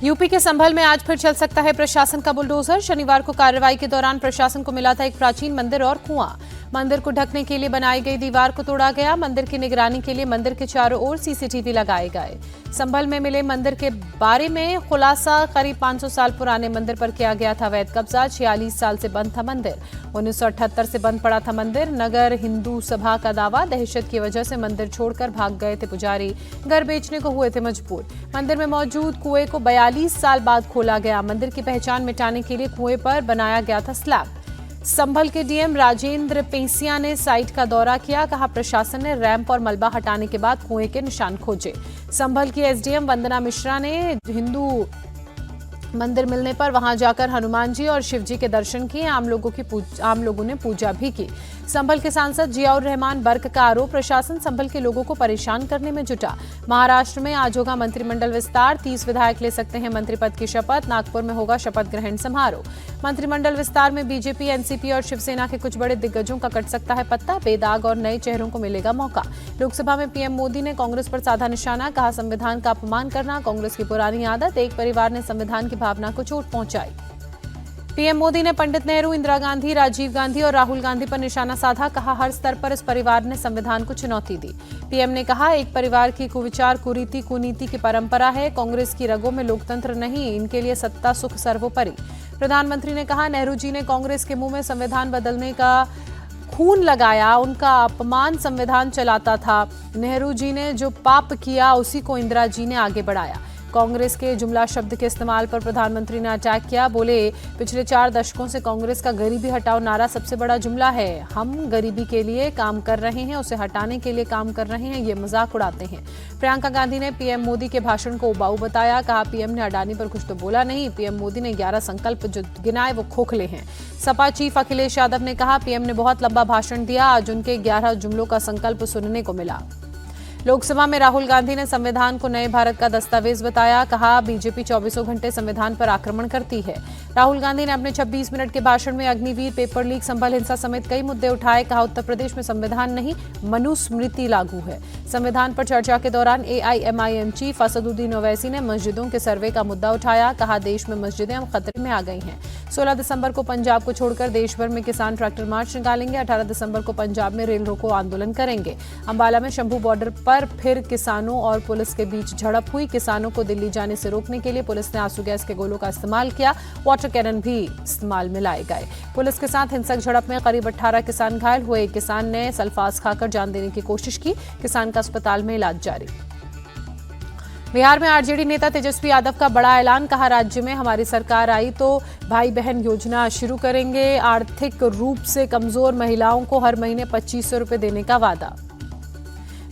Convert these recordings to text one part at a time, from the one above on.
UP के संभल में आज फिर चल सकता है प्रशासन का बुलडोजर। शनिवार को कार्रवाई के दौरान प्रशासन को मिला था एक प्राचीन मंदिर और कुआं। मंदिर को ढकने के लिए बनाई गई दीवार को तोड़ा गया। मंदिर की निगरानी के लिए मंदिर के चारों ओर सीसीटीवी लगाए गए। संभल में मिले मंदिर के बारे में खुलासा। करीब 500 साल पुराने मंदिर पर किया गया था अवैध कब्जा। 46 साल से बंद था मंदिर। 1978 से बंद पड़ा था मंदिर। नगर हिंदू सभा का दावा, दहशत की वजह से मंदिर छोड़कर भाग गए थे पुजारी। घर बेचने को हुए थे मजबूर। मंदिर में मौजूद कुएं को 42 साल बाद खोला गया। मंदिर की पहचान मिटाने के लिए कुएं पर बनाया गया था स्लैब। संभल के डीएम राजेंद्र पेसिया ने साइट का दौरा किया। कहा प्रशासन ने रैंप और मलबा हटाने के बाद कुएं के निशान खोजे। संभल की एसडीएम वंदना मिश्रा ने हिंदू मंदिर मिलने पर वहां जाकर हनुमान जी और शिव जी के दर्शन किए। आम लोगों ने पूजा भी की। संभल के सांसद जियाउर रहमान बर्क का आरोप, प्रशासन संभल के लोगों को परेशान करने में जुटा। महाराष्ट्र में आज होगा मंत्रिमंडल विस्तार। 30 विधायक ले सकते हैं मंत्री पद की शपथ। नागपुर में होगा शपथ ग्रहण समारोह। मंत्रिमंडल विस्तार में बीजेपी, एनसीपी और शिवसेना के कुछ बड़े दिग्गजों का कट सकता है पत्ता। बेदाग और नए चेहरों को मिलेगा मौका। लोकसभा में पीएम मोदी ने कांग्रेस पर साधा निशाना। कहा संविधान का अपमान करना कांग्रेस की पुरानी आदत। एक परिवार ने संविधान की भावना को चोट पहुंचाई। पीएम मोदी ने पंडित नेहरू, इंदिरा गांधी, राजीव गांधी और राहुल गांधी पर निशाना साधा। कहा हर स्तर पर इस परिवार ने संविधान को चुनौती दी। पीएम ने कहा एक परिवार की कुविचार, कुरीति, कुनीति की परंपरा है। कांग्रेस की रगों में लोकतंत्र नहीं, इनके लिए सत्ता सुख सर्वोपरि। प्रधानमंत्री ने कहा नेहरू जी ने कांग्रेस के मुंह में संविधान बदलने का खून लगाया। उनका अपमान संविधान चलाता था। नेहरू जी ने जो पाप किया उसी को इंदिरा जी ने आगे बढ़ाया। कांग्रेस के जुमला शब्द के इस्तेमाल पर प्रधानमंत्री ने अटैक किया। बोले पिछले 4 दशकों से कांग्रेस का गरीबी हटाओ नारा सबसे बड़ा जुमला है। हम गरीबी के लिए काम कर रहे हैं, उसे हटाने के लिए काम कर रहे हैं, ये मजाक उड़ाते हैं। प्रियंका गांधी ने पीएम मोदी के भाषण को उबाऊ बताया। कहा पीएम ने अडानी पर कुछ तो बोला नहीं। पीएम मोदी ने 11 संकल्प जो गिनाए वो खोखले हैं। सपा चीफ अखिलेश यादव ने कहा पीएम ने बहुत लंबा भाषण दिया। आज उनके 11 जुमलों का संकल्प सुनने को मिला। लोकसभा में राहुल गांधी ने संविधान को नए भारत का दस्तावेज बताया। कहा बीजेपी 24 घंटे संविधान पर आक्रमण करती है। राहुल गांधी ने अपने 26 मिनट के भाषण में अग्निवीर, पेपर लीक, संभल हिंसा समेत कई मुद्दे उठाए। कहा उत्तर प्रदेश में संविधान नहीं मनुस्मृति लागू है। संविधान पर चर्चा के दौरान एआईएमआईएम चीफ असदुद्दीन ओवैसी ने मस्जिदों के सर्वे का मुद्दा उठाया। कहा देश में मस्जिदें अब खतरे में आ गई हैं। 16 दिसंबर को पंजाब को छोड़कर देश भर में किसान ट्रैक्टर मार्च निकालेंगे। 18 दिसंबर को पंजाब में रेल रोको आंदोलन करेंगे। अंबाला में शंभू बॉर्डर पर फिर किसानों और पुलिस के बीच झड़प हुई। किसानों को दिल्ली जाने से रोकने के लिए पुलिस ने आंसू गैस के गोलों का इस्तेमाल किया। वाटर कैनन भी इस्तेमाल में लाए गए। पुलिस के साथ हिंसक झड़प में करीब 18 किसान घायल हुए। एक किसान ने सल्फास खाकर जान देने की कोशिश की। किसान का अस्पताल में इलाज जारी। बिहार में आरजेडी नेता तेजस्वी यादव का बड़ा ऐलान। कहा राज्य में हमारी सरकार आई तो भाई बहन योजना शुरू करेंगे। आर्थिक रूप से कमजोर महिलाओं को हर महीने 2500 रुपए देने का वादा।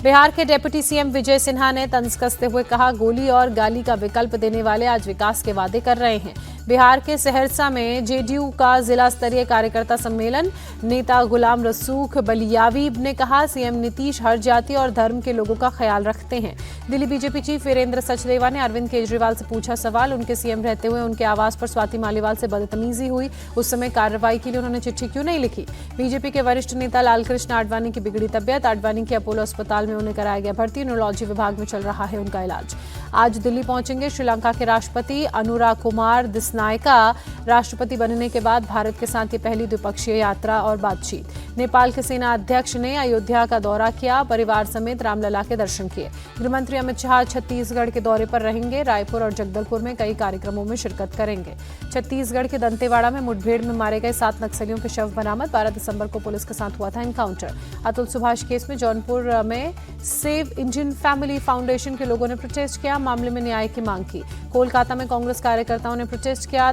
बिहार के डिप्टी सीएम विजय सिन्हा ने तंज कसते हुए कहा गोली और गाली का विकल्प देने वाले आज विकास के वादे कर रहे हैं। बिहार के सहरसा में जेडीयू का जिला स्तरीय कार्यकर्ता सम्मेलन। नेता गुलाम रसूख बलियावी ने कहा सीएम नीतीश हर जाति और धर्म के लोगों का ख्याल रखते हैं। दिल्ली बीजेपी चीफ वीरेंद्र सचदेवा ने अरविंद केजरीवाल से पूछा सवाल। उनके सीएम रहते हुए उनके आवास पर स्वाति मालीवाल से बदतमीजी हुई, उस समय कार्रवाई के लिए उन्होंने चिट्ठी क्यों नहीं लिखी। बीजेपी के वरिष्ठ नेता लालकृष्ण आडवाणी की बिगड़ी तबियत। आडवाणी के अपोलो अस्पताल में उन्हें कराया गया भर्ती। न्यूरोलॉजी विभाग में चल रहा है उनका इलाज। आज दिल्ली पहुंचेंगे श्रीलंका के राष्ट्रपति अनुराग कुमार दिसनायका। राष्ट्रपति बनने के बाद भारत के साथ ये पहली द्विपक्षीय यात्रा और बातचीत। नेपाल के सेना अध्यक्ष ने अयोध्या का दौरा किया। परिवार समेत रामलला के दर्शन किए। गृहमंत्री अमित शाह छत्तीसगढ़ के दौरे पर रहेंगे। रायपुर और जगदलपुर में कई कार्यक्रमों में शिरकत करेंगे। छत्तीसगढ़ के दंतेवाड़ा में मुठभेड़ में मारे गए 7 नक्सलियों के शव बरामद। 12 दिसंबर को पुलिस के साथ हुआ था एनकाउंटर। अतुल सुभाष केस में जौनपुर में सेव इंडियन फैमिली फाउंडेशन के लोगों ने प्रोटेस्ट किया। मामले में न्याय की मांग की। कोलकाता में कांग्रेस कार्यकर्ताओं ने प्रोटेस्ट किया।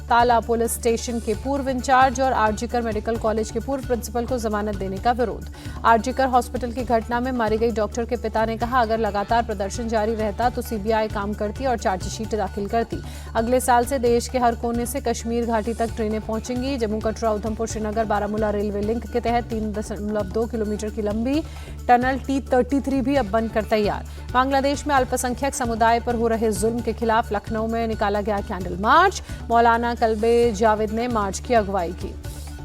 ताला पुलिस स्टेशन के पूर्व इंचार्ज और आरजीकर मेडिकल कॉलेज के पूर्व प्रिंसिपल को जमानत देने का विरोध। आरजीकर हॉस्पिटल की घटना में मारी गई डॉक्टर के पिता ने कहा अगर लगातार प्रदर्शन जारी रहता तो सीबीआई काम करती और चार्जशीट दाखिल करती। अगले साल से देश के हर कोने से कश्मीर घाटी तक ट्रेनें पहुंचेंगी। जम्मू कटरा उधमपुर श्रीनगर बारामूला रेलवे लिंक के तहत 3.2 किलोमीटर की लंबी टनल T33 भी अब बनकर तैयार। बांग्लादेश में अल्पसंख्यक समुदाय पर हो रहे जुल्म के खिलाफ लखनऊ में निकाला गया कैंडल मार्च। मौलाना कल्बे जावेद ने मार्च की अगुवाई की।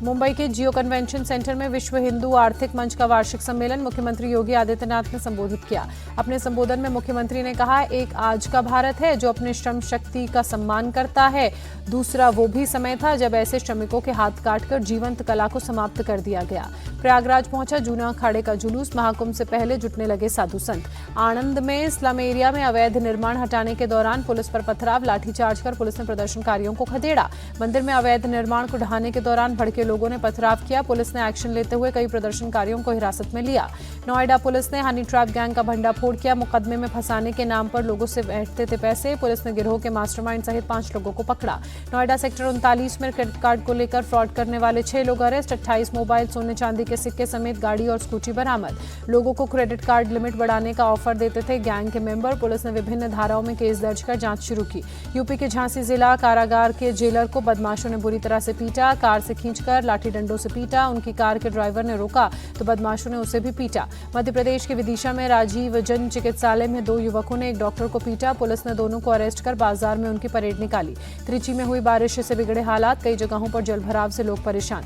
मुंबई के जियो कन्वेंशन सेंटर में विश्व हिंदू आर्थिक मंच का वार्षिक सम्मेलन मुख्यमंत्री योगी आदित्यनाथ ने संबोधित किया। अपने संबोधन में मुख्यमंत्री ने कहा, एक आज का भारत है जो अपने श्रम शक्ति का सम्मान करता है, दूसरा वो भी समय था जब ऐसे श्रमिकों के हाथ काटकर जीवंत कला को समाप्त कर दिया गया। प्रयागराज पहुंचा जूना अखाड़े का जुलूस, महाकुंभ से पहले जुटने लगे साधु संत। आणंद में स्लम एरिया में अवैध निर्माण हटाने के दौरान पुलिस पर पथराव, लाठीचार्ज कर पुलिस ने प्रदर्शनकारियों को खदेड़ा। मंदिर में अवैध निर्माण को ढहाने के दौरान भड़के लोगों ने पथराव किया, पुलिस ने एक्शन लेते हुए कई प्रदर्शनकारियों को हिरासत में लिया। नोएडा पुलिस ने हनी ट्रैप गैंग का भंडाफोड़ किया, मुकदमे में फंसाने के नाम पर लोगों से बैठते थे पैसे, पुलिस ने गिरोह के मास्टरमाइंड सहित 5 लोगों को पकड़ा। नोएडा सेक्टर 39 में क्रेडिट कार्ड को लेकर फ्रॉड करने वाले 6 लोग अरेस्ट, 28 मोबाइल, सोने चांदी के सिक्के समेत गाड़ी और स्कूटी बरामद। लोगों को क्रेडिट कार्ड लिमिट बढ़ाने का ऑफर देते थे गैंग के मेंबर, पुलिस ने विभिन्न धाराओं में केस दर्ज कर जांच शुरू की। यूपी के झांसी जिला कारागार के जेलर को बदमाशों ने बुरी तरह से पीटा, कार से खींचकर लाठी डंडों से पीटा, उनकी कार के ड्राइवर ने रोका तो बदमाशों ने उसे भी पीटा। मध्य प्रदेश के विदिशा में राजीव जन चिकित्सालय में 2 युवकों ने एक डॉक्टर को पीटा, पुलिस ने दोनों को अरेस्ट कर बाजार में उनकी परेड निकाली। त्रिची में हुई बारिश से बिगड़े हालात, कई जगहों पर जलभराव से लोग परेशान।